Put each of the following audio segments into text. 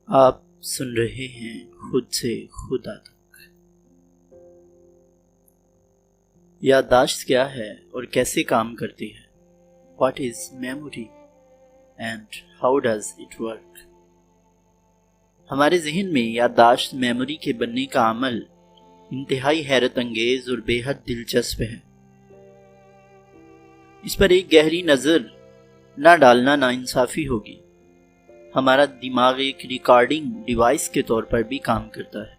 آپ سن رہے ہیں خود سے خدا تک۔ یادداشت کیا ہے اور کیسے کام کرتی ہے؟ What is memory and how does it work؟ ہمارے ذہن میں یادداشت میموری کے بننے کا عمل انتہائی حیرت انگیز اور بے حد دلچسپ ہے۔ اس پر ایک گہری نظر نہ ڈالنا ناانصافی ہوگی۔ ہمارا دماغ ایک ریکارڈنگ ڈیوائس کے طور پر بھی کام کرتا ہے۔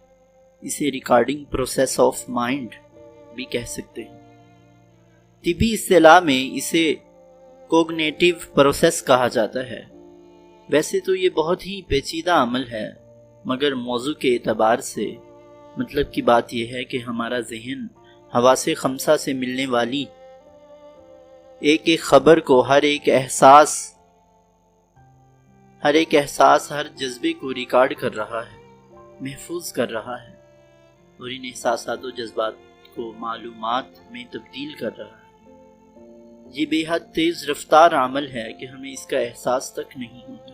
اسے ریکارڈنگ پروسیس آف مائنڈ بھی کہہ سکتے ہیں۔ طبی اصطلاح میں اسے کوگنیٹیو پروسیس کہا جاتا ہے۔ ویسے تو یہ بہت ہی پیچیدہ عمل ہے، مگر موضوع کے اعتبار سے مطلب کی بات یہ ہے کہ ہمارا ذہن حواس خمسہ سے ملنے والی ایک خبر کو ہر ایک احساس، ہر جذبے کو ریکارڈ کر رہا ہے، محفوظ کر رہا ہے، اور ان احساسات و جذبات کو معلومات میں تبدیل کر رہا ہے۔ یہ بے حد تیز رفتار عمل ہے کہ ہمیں اس کا احساس تک نہیں ہوتا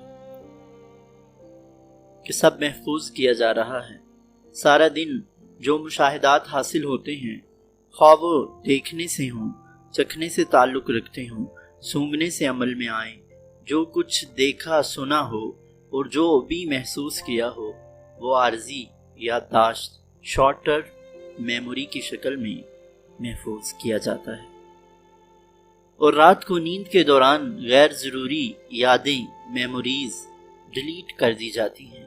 کہ سب محفوظ کیا جا رہا ہے۔ سارا دن جو مشاہدات حاصل ہوتے ہیں، خواہ وہ دیکھنے سے ہوں، چکھنے سے تعلق رکھتے ہوں، سونگھنے سے عمل میں آئیں، جو کچھ دیکھا سنا ہو اور جو بھی محسوس کیا ہو، وہ عارضی یادداشت شارٹ ٹرم میموری کی شکل میں محفوظ کیا جاتا ہے، اور رات کو نیند کے دوران غیر ضروری یادیں، میموریز ڈیلیٹ کر دی جاتی ہیں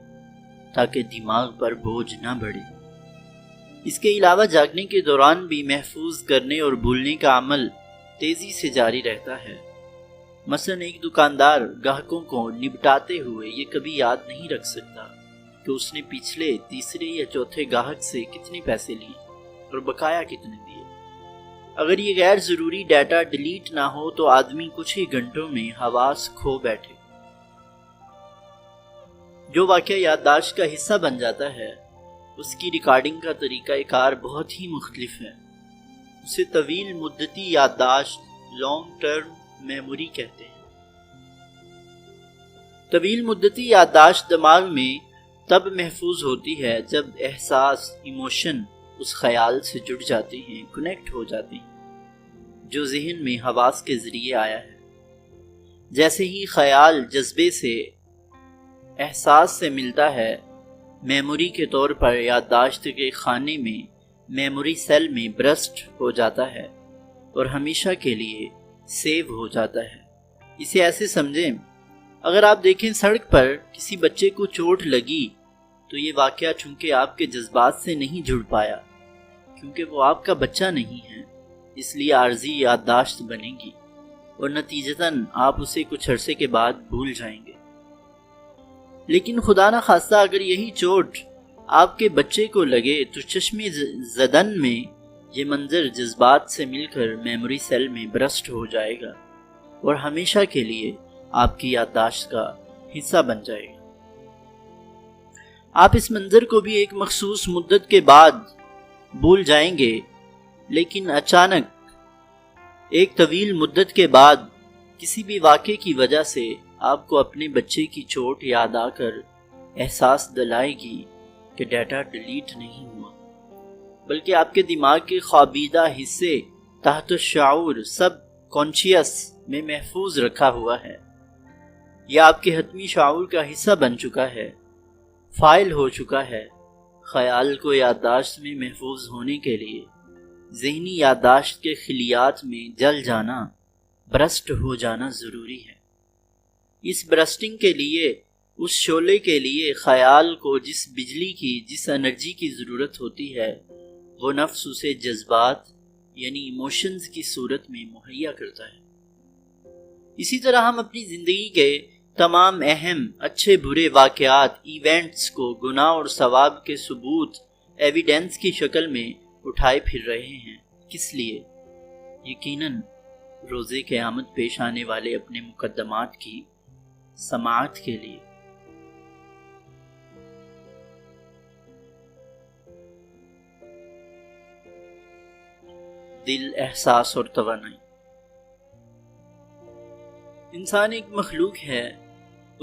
تاکہ دماغ پر بوجھ نہ بڑھے۔ اس کے علاوہ جاگنے کے دوران بھی محفوظ کرنے اور بھولنے کا عمل تیزی سے جاری رہتا ہے۔ مثلا ایک دکاندار گاہکوں کو نپٹاتے ہوئے یہ کبھی یاد نہیں رکھ سکتا کہ اس نے پچھلے تیسرے یا چوتھے گاہک سے کتنے پیسے لیے اور بقایا کتنے دیے۔ اگر یہ غیر ضروری ڈیٹا ڈیلیٹ نہ ہو تو آدمی کچھ ہی گھنٹوں میں حواس کھو بیٹھے۔ جو واقعہ یادداشت کا حصہ بن جاتا ہے، اس کی ریکارڈنگ کا طریقہ کار بہت ہی مختلف ہے۔ اسے طویل مدتی یادداشت، لانگ ٹرم میموری کہتے ہیں۔ طویل مدتی یادداشت دماغ میں تب محفوظ ہوتی ہے جب احساس، ایموشن اس خیال سے جڑ جاتے ہیں، کنیکٹ ہو جاتے ہیں جو ذہن میں حواس کے ذریعے آیا ہے۔ جیسے ہی خیال جذبے سے، احساس سے ملتا ہے، میموری کے طور پر یادداشت کے خانے میں، میموری سیل میں برسٹ ہو جاتا ہے اور ہمیشہ کے لیے سیو ہو جاتا ہے۔ اسے ایسے سمجھیں، اگر آپ دیکھیں سڑک پر کسی بچے کو چوٹ لگی تو یہ واقعہ چونکہ آپ کے جذبات سے نہیں جڑ پایا، کیونکہ وہ آپ کا بچہ نہیں ہے، اس لیے عارضی یادداشت بنے گی اور نتیجتاً آپ اسے کچھ عرصے کے بعد بھول جائیں گے۔ لیکن خدا نہ خواستہ اگر یہی چوٹ آپ کے بچے کو لگے تو چشم زدن میں یہ منظر جذبات سے مل کر میموری سیل میں برسٹ ہو جائے گا اور ہمیشہ کے لیے آپ کی یادداشت کا حصہ بن جائے گا۔ آپ اس منظر کو بھی ایک مخصوص مدت کے بعد بھول جائیں گے، لیکن اچانک ایک طویل مدت کے بعد کسی بھی واقعے کی وجہ سے آپ کو اپنے بچے کی چوٹ یاد آ کر احساس دلائے گی کہ ڈیٹا ڈیلیٹ نہیں ہوا، بلکہ آپ کے دماغ کے خوابیدہ حصے تحت الشعور، سب کانشیس میں محفوظ رکھا ہوا ہے، یا آپ کے حتمی شعور کا حصہ بن چکا ہے، فائل ہو چکا ہے۔ خیال کو یادداشت میں محفوظ ہونے کے لیے ذہنی یادداشت کے خلیات میں جل جانا، برسٹ ہو جانا ضروری ہے۔ اس برسٹنگ کے لیے، اس شعلے کے لیے خیال کو جس بجلی کی، جس انرجی کی ضرورت ہوتی ہے، وہ نفس اسے جذبات یعنی ایموشنز کی صورت میں مہیا کرتا ہے۔ اسی طرح ہم اپنی زندگی کے تمام اہم، اچھے برے واقعات، ایونٹس کو گناہ اور ثواب کے ثبوت، ایویڈنس کی شکل میں اٹھائے پھر رہے ہیں۔ کس لیے؟ یقیناً روزے قیامت پیش آنے والے اپنے مقدمات کی سماعت کے لیے۔ دل، احساس اور توانائی۔ انسان ایک مخلوق ہے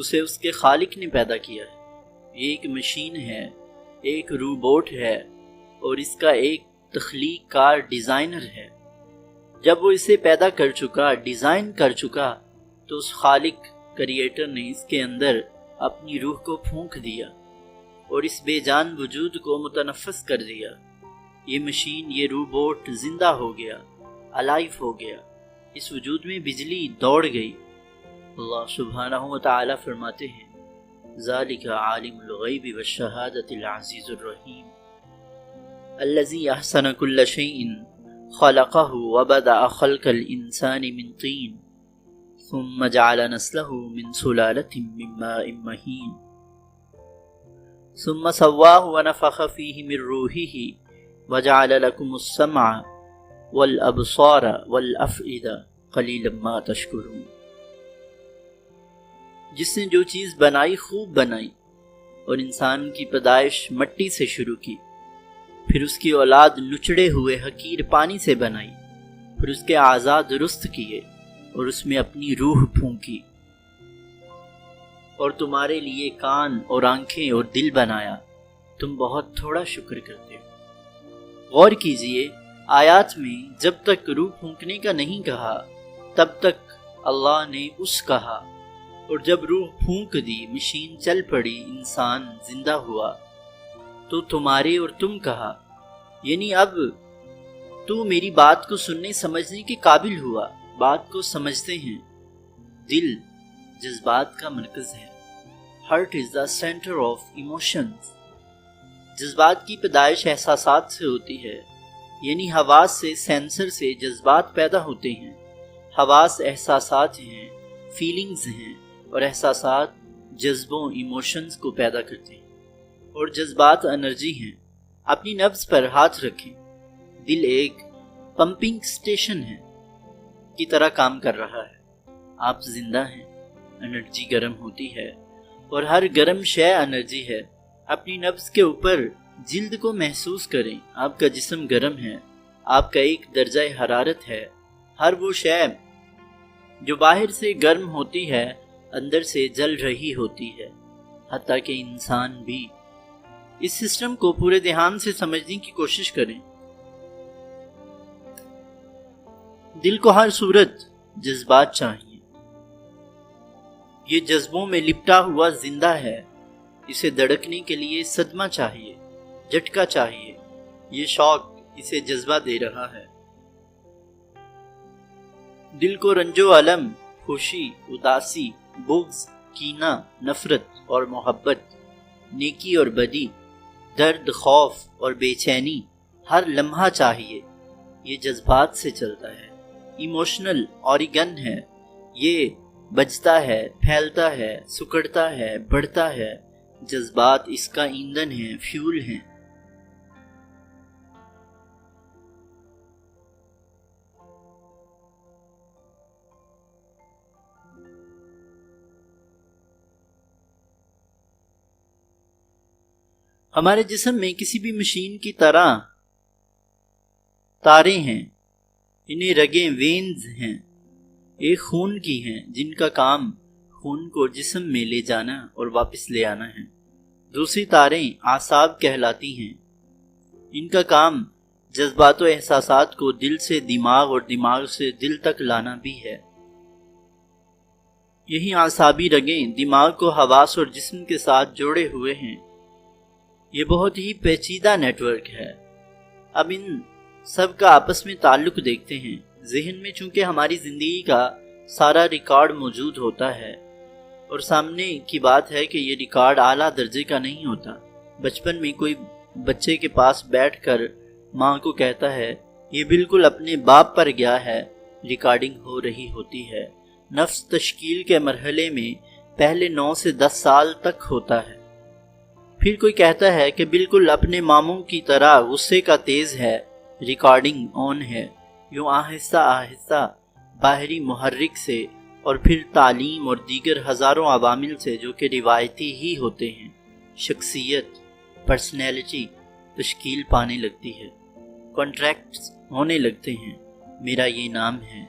اسے اس کے خالق نے پیدا کیا ہے۔ یہ ایک مشین ہے، ایک روبوٹ ہے اور اس کا ایک تخلیق کار ڈیزائنر ہے۔ جب وہ اسے پیدا کر چکا، ڈیزائن کر چکا، تو اس خالق کریٹر نے اس کے اندر اپنی روح کو پھونک دیا اور اس بے جان وجود کو متنفس کر دیا۔ یہ مشین، یہ روبوٹ زندہ ہو گیا، الائیو ہو گیا، اس وجود میں بجلی دوڑ گئی۔ اللہ سبحانہ و تعالی فرماتے ہیں ذالک عالم الغیب والشہادۃ العزیز الرحیم الذی احسن کل شیء خلقہ وبدأ خلق الانسان من طین ثم جعل نسلہ من سلالۃ من ماء مہین ثم سواہ ونفخ فیہ من روحہ وجعل لکم السمع والابصار والافئدہ قلیلا ما تشکرون۔ جس نے جو چیز بنائی خوب بنائی اور انسان کی پیدائش مٹی سے شروع کی، پھر اس کی اولاد نچڑے ہوئے حقیر پانی سے بنائی، پھر اس کے اعضاء درست کیے اور اس میں اپنی روح پھونکی، اور تمہارے لیے کان اور آنکھیں اور دل بنایا، تم بہت تھوڑا شکر کرتے ہو۔ غور کیجئے، آیات میں جب تک روح پھونکنے کا نہیں کہا تب تک اللہ نے اس کہا، اور جب روح پھونک دی، مشین چل پڑی، انسان زندہ ہوا، تو تمہارے اور تم کہا، یعنی اب تو میری بات کو سننے سمجھنے کے قابل ہوا، بات کو سمجھتے ہیں۔ دل جذبات کا مرکز ہے۔ Heart is the centre of emotions. جذبات کی پیدائش احساسات سے ہوتی ہے، یعنی حواس سے، سینسر سے جذبات پیدا ہوتے ہیں۔ حواس احساسات ہیں، فیلنگز ہیں، اور احساسات جذبوں، ایموشنز کو پیدا کرتے ہیں، اور جذبات انرجی ہیں۔ اپنی نبض پر ہاتھ رکھیں، دل ایک پمپنگ سٹیشن ہے کی طرح کام کر رہا ہے۔ آپ زندہ ہیں، انرجی گرم ہوتی ہے، اور ہر گرم شے انرجی ہے۔ اپنی نبض کے اوپر جلد کو محسوس کریں، آپ کا جسم گرم ہے، آپ کا ایک درجہ حرارت ہے۔ ہر وہ شے جو باہر سے گرم ہوتی ہے اندر سے جل رہی ہوتی ہے، حتیٰ کہ انسان بھی۔ اس سسٹم کو پورے دھیان سے سمجھنے کی کوشش کریں۔ دل کو ہر صورت جذبات چاہیے۔ یہ جذبوں میں لپٹا ہوا زندہ ہے، اسے دھڑکنے کے لیے صدمہ چاہیے، جھٹکا چاہیے۔ یہ شوق اسے جذبہ دے رہا ہے۔ دل کو رنج و الم، خوشی، اداسی، بغض، کینہ، نفرت اور محبت، نیکی اور بدی، درد، خوف اور بے چینی ہر لمحہ چاہیے۔ یہ جذبات سے چلتا ہے، ایموشنل اوریگن ہے۔ یہ بجتا ہے، پھیلتا ہے، سکڑتا ہے، بڑھتا ہے۔ جذبات اس کا ایندھن ہیں، فیول ہیں۔ ہمارے جسم میں کسی بھی مشین کی طرح تاریں ہیں، انہیں رگیں، وینز ہیں، ایک خون کی ہیں جن کا کام خون کو جسم میں لے جانا اور واپس لے آنا ہے۔ دوسری تاریں اعصاب کہلاتی ہیں، ان کا کام جذبات و احساسات کو دل سے دماغ اور دماغ سے دل تک لانا بھی ہے۔ یہی اعصابی رگیں دماغ کو حواس اور جسم کے ساتھ جوڑے ہوئے ہیں۔ یہ بہت ہی پیچیدہ نیٹ ورک ہے۔ اب ان سب کا آپس میں تعلق دیکھتے ہیں۔ ذہن میں چونکہ ہماری زندگی کا سارا ریکارڈ موجود ہوتا ہے، اور سامنے کی بات ہے کہ یہ ریکارڈ اعلیٰ درجے کا نہیں ہوتا۔ بچپن میں کوئی بچے کے پاس بیٹھ کر ماں کو کہتا ہے، یہ بالکل اپنے باپ پر گیا ہے، ریکارڈنگ ہو رہی ہوتی ہے۔ نفس تشکیل کے مرحلے میں پہلے 9 سے 10 سال تک ہوتا ہے۔ پھر کوئی کہتا ہے کہ بالکل اپنے ماموں کی طرح غصے کا تیز ہے، ریکارڈنگ آن ہے۔ یوں آہستہ آہستہ باہری محرک سے، اور پھر تعلیم اور دیگر ہزاروں عوامل سے جو کہ روایتی ہی ہوتے ہیں، شخصیت، پرسنالٹی تشکیل پانے لگتی ہے۔ کانٹریکٹس ہونے لگتے ہیں۔ میرا یہ نام ہے،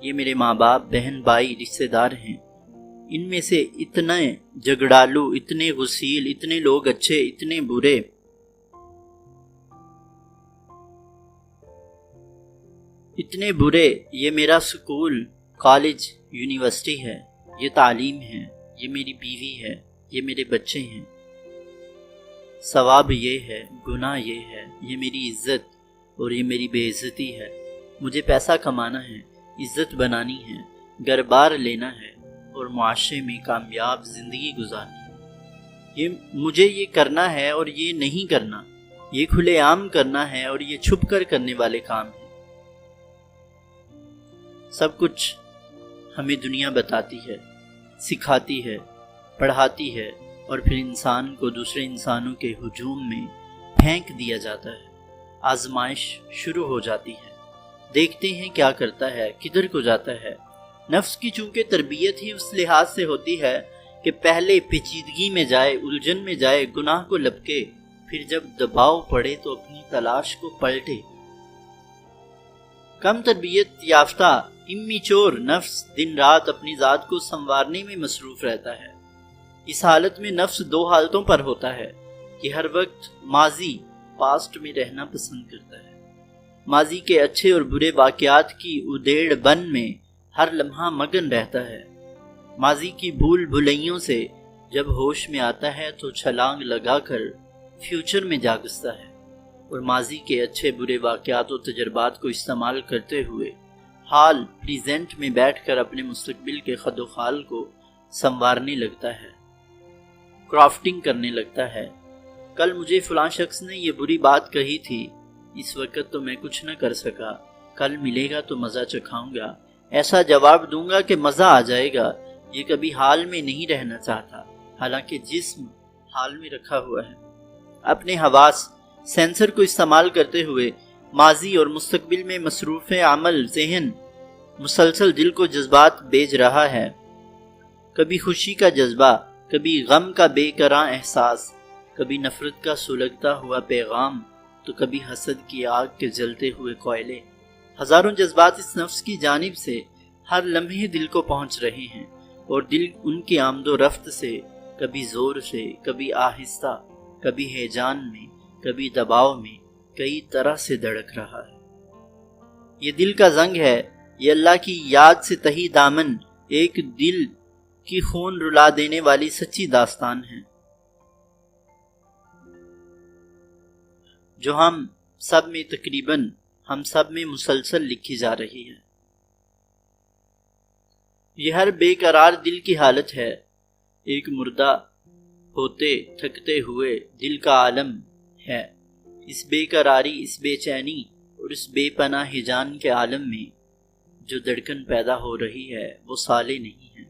یہ میرے ماں باپ، بہن بھائی، رشتہ دار ہیں۔ ان میں سے اتنے جھگڑالو، اتنے غسیل، اتنے لوگ اچھے، اتنے برے، اتنے برے۔ یہ میرا سکول، کالج، یونیورسٹی ہے، یہ تعلیم ہے، یہ میری بیوی ہے، یہ میرے بچے ہیں۔ ثواب یہ ہے، گناہ یہ ہے، یہ میری عزت اور یہ میری بے عزتی ہے۔ مجھے پیسہ کمانا ہے، عزت بنانی ہے، گھر بار لینا ہے اور معاشرے میں کامیاب زندگی گزارنی ہے۔ مجھے یہ کرنا ہے اور یہ نہیں کرنا، یہ کھلے عام کرنا ہے اور یہ چھپ کر کرنے والے کام ہیں۔ سب کچھ ہمیں دنیا بتاتی ہے، سکھاتی ہے، پڑھاتی ہے اور پھر انسان کو دوسرے انسانوں کے ہجوم میں پھینک دیا جاتا ہے۔ آزمائش شروع ہو جاتی ہے، دیکھتے ہیں کیا کرتا ہے، کدھر کو جاتا ہے۔ نفس کی چونکہ تربیت ہی اس لحاظ سے ہوتی ہے کہ پہلے پیچیدگی میں جائے، الجھن میں جائے، گناہ کو لپکے، پھر جب دباؤ پڑے تو اپنی تلاش کو پلٹے۔ کم تربیت یافتہ امیچور نفس دن رات اپنی ذات کو سنوارنے میں مصروف رہتا ہے۔ اس حالت میں نفس دو حالتوں پر ہوتا ہے کہ ہر وقت ماضی، پاسٹ میں رہنا پسند کرتا ہے۔ ماضی کے اچھے اور برے واقعات کی ادیڑ بن میں ہر لمحہ مگن رہتا ہے۔ ماضی کی بھول بھلائیوں سے جب ہوش میں آتا ہے تو چھلانگ لگا کر فیوچر میں جا گھستا ہے، اور ماضی کے اچھے برے واقعات و تجربات کو استعمال کرتے ہوئے حال پریزنٹ میں بیٹھ کر اپنے مستقبل کے خد و خال کو سنوارنے لگتا ہے، کرافٹنگ کرنے لگتا ہے۔ کل مجھے فلاں شخص نے یہ بری بات کہی تھی، اس وقت تو میں کچھ نہ کر سکا، کل ملے گا تو مزہ چکھاؤں گا، ایسا جواب دوں گا کہ مزہ آ جائے گا۔ یہ کبھی حال میں نہیں رہنا چاہتا، حالانکہ جسم حال میں رکھا ہوا ہے۔ اپنے حواس، سینسر کو استعمال کرتے ہوئے ماضی اور مستقبل میں مصروف عمل ذہن مسلسل دل کو جذبات بھیج رہا ہے، کبھی خوشی کا جذبہ، کبھی غم کا بے قرار احساس، کبھی نفرت کا سلگتا ہوا پیغام، تو کبھی حسد کی آگ کے جلتے ہوئے کوئلے۔ ہزاروں جذبات اس نفس کی جانب سے ہر لمحے دل کو پہنچ رہے ہیں، اور دل ان کی آمد و رفت سے کبھی زور سے، کبھی آہستہ، کبھی ہیجان میں، کبھی دباؤ میں، کئی طرح سے دھڑک رہا ہے۔ یہ دل کا زنگ ہے، یہ اللہ کی یاد سے تہی دامن ایک دل کی خون رلا دینے والی سچی داستان ہے، جو ہم سب میں مسلسل لکھی جا رہی ہے۔ یہ ہر بے قرار دل کی حالت ہے، ایک مردہ ہوتے تھکتے ہوئے دل کا عالم ہے۔ اس بے قراری، اس بے چینی اور اس بے پناہ ہجان کے عالم میں جو دھڑکن پیدا ہو رہی ہے وہ صالح نہیں ہے،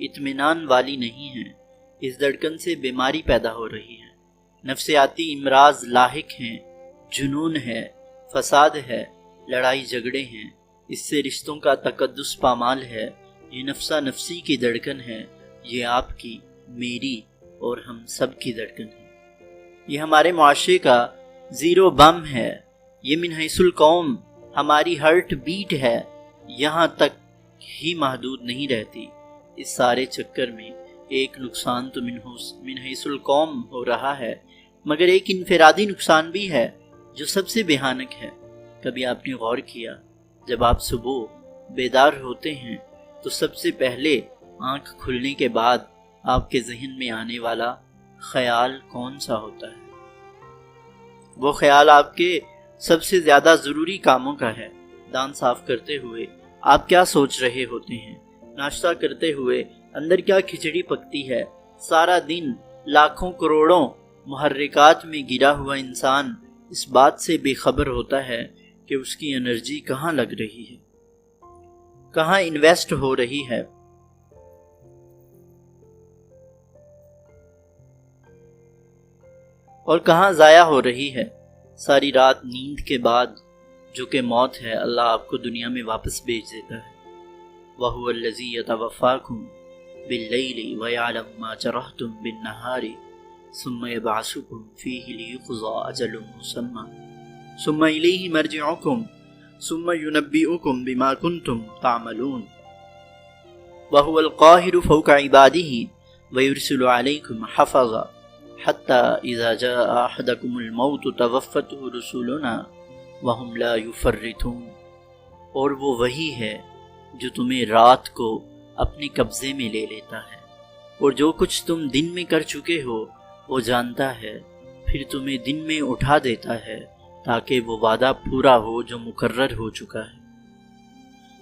اطمینان والی نہیں ہے۔ اس دھڑکن سے بیماری پیدا ہو رہی ہے، نفسیاتی امراض لاحق ہیں، جنون ہے، فساد ہے، لڑائی جھگڑے ہیں، اس سے رشتوں کا تقدس پامال ہے۔ یہ نفسا نفسی کی دھڑکن ہے، یہ آپ کی، میری اور ہم سب کی دھڑکن ہے۔ یہ ہمارے معاشرے کا زیرو بم ہے، یہ من حیث القوم ہماری ہارٹ بیٹ ہے، یہاں تک ہی محدود نہیں رہتی۔ اس سارے چکر میں ایک نقصان تو من حیث القوم ہو رہا ہے، مگر ایک انفرادی نقصان بھی ہے جو سب سے بھیانک ہے۔ کبھی آپ نے غور کیا، جب آپ صبح بیدار ہوتے ہیں تو سب سے پہلے آنکھ کھلنے کے بعد آپ کے ذہن میں آنے والا خیال کون سا ہوتا ہے؟ وہ خیال آپ کے سب سے زیادہ ضروری کاموں کا ہے۔ دانت صاف کرتے ہوئے آپ کیا سوچ رہے ہوتے ہیں؟ ناشتہ کرتے ہوئے اندر کیا کھچڑی پکتی ہے؟ سارا دن لاکھوں کروڑوں محرکات میں گرا ہوا انسان اس بات سے بے خبر ہوتا ہے کہ اس کی انرجی کہاں لگ رہی ہے، کہاں انویسٹ ہو رہی ہے۔ اور کہاں ضائع ہو رہی ہے۔ ساری رات نیند کے بعد جو کہ موت ہے، اللہ آپ کو دنیا میں واپس بھیج دیتا ہے۔ وَهُوَ الَّذِي يَتَوَفَّاكُمْ بِاللَّيْلِ وَيَعْلَمُ مَا جَرَحْتُمْ بِالنَّهَارِ ثُمَّ يَبْعَثُكُمْ فِيهِ لِيُقْضَىٰ أَجَلٌ مُّسَمًّى ثُمَّ إِلَيْهِ مَرْجِعُكُمْ ثُمَّ يُنَبِّئُكُمْ بِمَا كُنتُمْ تَعْمَلُونَ۔ وَهُوَ الْقَاهِرُ فَوْقَ عِبَادِهِ وَيُرْسِلُ عَلَيْكُمْ حَفَظًا حَتَّى إِذَا جَاءَ أَحَدَكُمُ الْمَوْتُ تَوَفَّتْهُ رُسُلُنَا وَهُمْ لَا يُفَرِّطُونَ، اور وہ وہی ہے جو تمہیں رات کو اپنے قبضے میں لے لیتا ہے، اور جو کچھ تم دن میں کر چکے ہو وہ جانتا ہے، پھر تمہیں دن میں اٹھا دیتا ہے تاکہ وہ وعدہ پورا ہو جو مقرر ہو چکا ہے،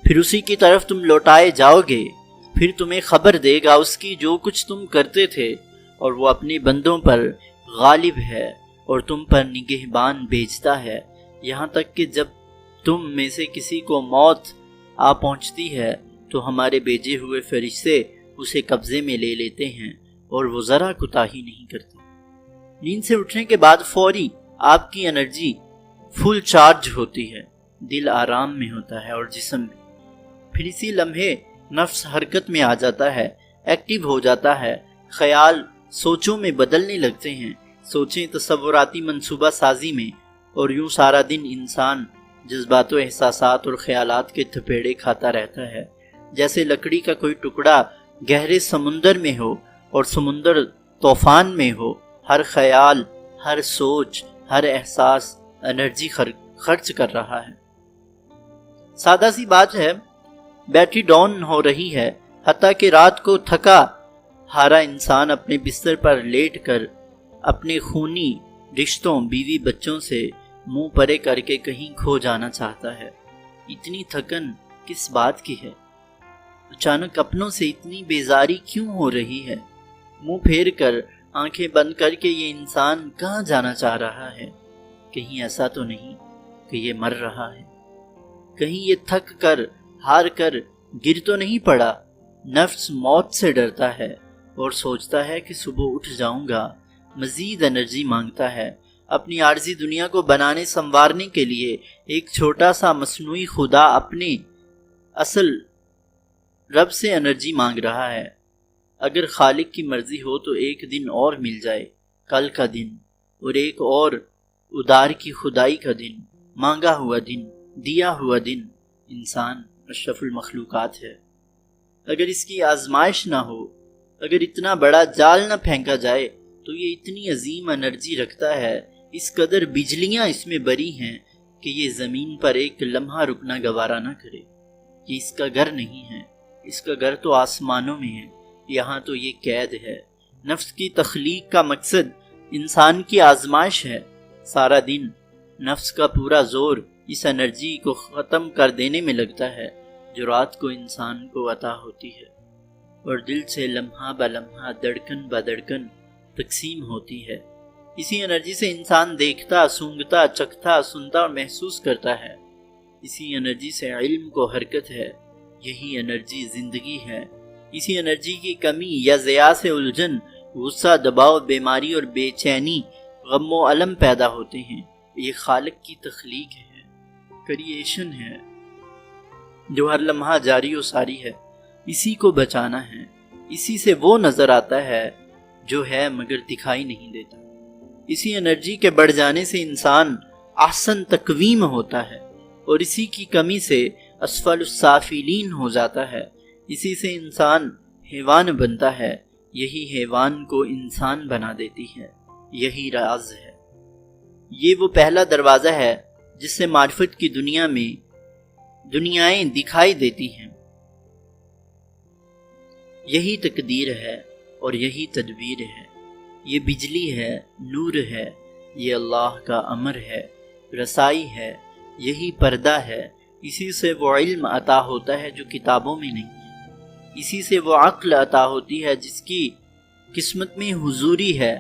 پھر اسی کی طرف تم لوٹائے جاؤ گے، پھر تمہیں خبر دے گا اس کی جو کچھ تم کرتے تھے، اور وہ اپنے بندوں پر غالب ہے اور تم پر نگہبان بھیجتا ہے، یہاں تک کہ جب تم میں سے کسی کو موت آ پہنچتی ہے تو ہمارے بھیجے ہوئے فرشتے اسے قبضے میں لے لیتے ہیں اور وہ ذرا کوتاہی نہیں کرتے۔ نیند سے اٹھنے کے بعد فوری آپ کی انرجی فل چارج ہوتی ہے، دل آرام میں ہوتا ہے اور جسم میں، پھر اسی لمحے نفس حرکت میں آ جاتا ہے، ایکٹیو ہو جاتا ہے، خیال سوچوں میں بدلنے لگتے ہیں، سوچیں تصوراتی منصوبہ سازی میں، اور یوں سارا دن انسان جذبات و احساسات اور خیالات کے تھپیڑے کھاتا رہتا ہے، جیسے لکڑی کا کوئی ٹکڑا گہرے سمندر میں ہو اور سمندر طوفان میں ہو، ہر خیال، ہر سوچ، ہر احساس انرجی خرچ کر رہا ہے۔ سادہ سی بات ہے، بیٹری ڈاؤن ہو رہی ہے، حتیٰ کہ رات کو تھکا ہارا انسان اپنے بستر پر لیٹ کر اپنے خونی رشتوں، بیوی بچوں سے منہ پرے کر کے کہیں کھو جانا چاہتا ہے۔ اتنی تھکن کس بات کی ہے؟ اچانک اپنوں سے اتنی بیزاری کیوں ہو رہی ہے؟ منہ پھیر کر، آنکھیں بند کر کے یہ انسان کہاں جانا چاہ رہا ہے؟ کہیں ایسا تو نہیں کہ یہ مر رہا ہے؟ کہیں یہ تھک کر، ہار کر گر تو نہیں پڑا؟ نفس موت سے ڈرتا ہے اور سوچتا ہے کہ صبح اٹھ جاؤں گا، مزید انرجی مانگتا ہے، اپنی عارضی دنیا کو بنانے سنوارنے کے لیے ایک چھوٹا سا مصنوعی خدا اپنے اصل رب سے انرجی مانگ رہا ہے۔ اگر خالق کی مرضی ہو تو ایک دن اور مل جائے، کل کا دن، اور ایک اور ادار کی خدائی کا دن، مانگا ہوا دن، دیا ہوا دن۔ انسان اشرف المخلوقات ہے، اگر اس کی آزمائش نہ ہو، اگر اتنا بڑا جال نہ پھینکا جائے تو یہ اتنی عظیم انرجی رکھتا ہے، اس قدر بجلیاں اس میں بری ہیں کہ یہ زمین پر ایک لمحہ رکنا گوارا نہ کرے۔ یہ اس کا گھر نہیں ہے، اس کا گھر تو آسمانوں میں ہے، یہاں تو یہ قید ہے۔ نفس کی تخلیق کا مقصد انسان کی آزمائش ہے۔ سارا دن نفس کا پورا زور اس انرجی کو ختم کر دینے میں لگتا ہے جو رات کو انسان کو عطا ہوتی ہے، اور دل سے لمحہ بہ لمحہ، دھڑکن بہ دھڑکن تقسیم ہوتی ہے۔ اسی انرجی سے انسان دیکھتا، سونگھتا، چکھتا، سنتا اور محسوس کرتا ہے۔ اسی انرجی سے علم کو حرکت ہے، یہی انرجی زندگی ہے۔ اسی انرجی کی کمی یا ضیاع سے الجھن، غصہ، دباؤ، بیماری اور بے چینی، غم و الم پیدا ہوتے ہیں۔ یہ خالق کی تخلیق ہے، کریشن ہے جو ہر لمحہ جاری و ساری ہے۔ اسی کو بچانا ہے، اسی سے وہ نظر آتا ہے جو ہے مگر دکھائی نہیں دیتا۔ اسی انرجی کے بڑھ جانے سے انسان احسن تقویم ہوتا ہے، اور اسی کی کمی سے اسفل السافلین ہو جاتا ہے۔ اسی سے انسان حیوان بنتا ہے، یہی حیوان کو انسان بنا دیتی ہے۔ یہی راز ہے، یہ وہ پہلا دروازہ ہے جس سے معرفت کی دنیا میں دنیائیں دکھائی دیتی ہیں۔ یہی تقدیر ہے اور یہی تدبیر ہے، یہ بجلی ہے، نور ہے، یہ اللہ کا امر ہے، رسائی ہے، یہی پردہ ہے۔ اسی سے وہ علم عطا ہوتا ہے جو کتابوں میں نہیں ہے، اسی سے وہ عقل عطا ہوتی ہے جس کی قسمت میں حضوری ہے۔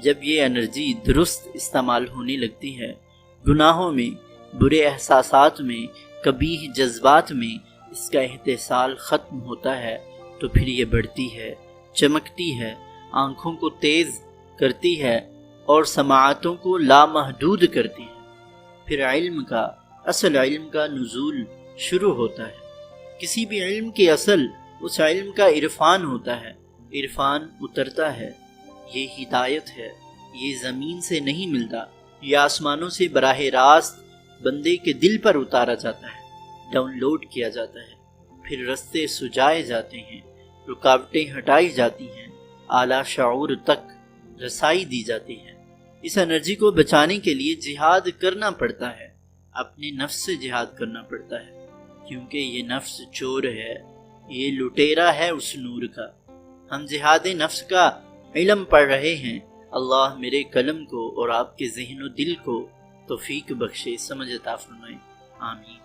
جب یہ انرجی درست استعمال ہونے لگتی ہے، گناہوں میں، برے احساسات میں، قبیح جذبات میں اس کا احتسال ختم ہوتا ہے، تو پھر یہ بڑھتی ہے، چمکتی ہے، آنکھوں کو تیز کرتی ہے اور سماعتوں کو لامحدود کرتی ہے۔ پھر علم کا، اصل علم کا نزول شروع ہوتا ہے۔ کسی بھی علم کی اصل اس علم کا عرفان ہوتا ہے، عرفان اترتا ہے۔ یہ ہدایت ہے، یہ زمین سے نہیں ملتا، یہ آسمانوں سے براہ راست بندے کے دل پر اتارا جاتا ہے، ڈاؤن لوڈ کیا جاتا ہے۔ پھر رستے سجائے جاتے ہیں، رکاوٹیں ہٹائی جاتی ہیں، اعلیٰ شعور تک رسائی دی جاتی ہے۔ اس انرجی کو بچانے کے لیے جہاد کرنا پڑتا ہے، اپنے نفس سے جہاد کرنا پڑتا ہے، کیونکہ یہ نفس چور ہے، یہ لٹیرا ہے اس نور کا۔ ہم جہاد نفس کا علم پڑھ رہے ہیں۔ اللہ میرے قلم کو اور آپ کے ذہن و دل کو توفیق بخشے، سمجھ عطا فرمائے، آمین۔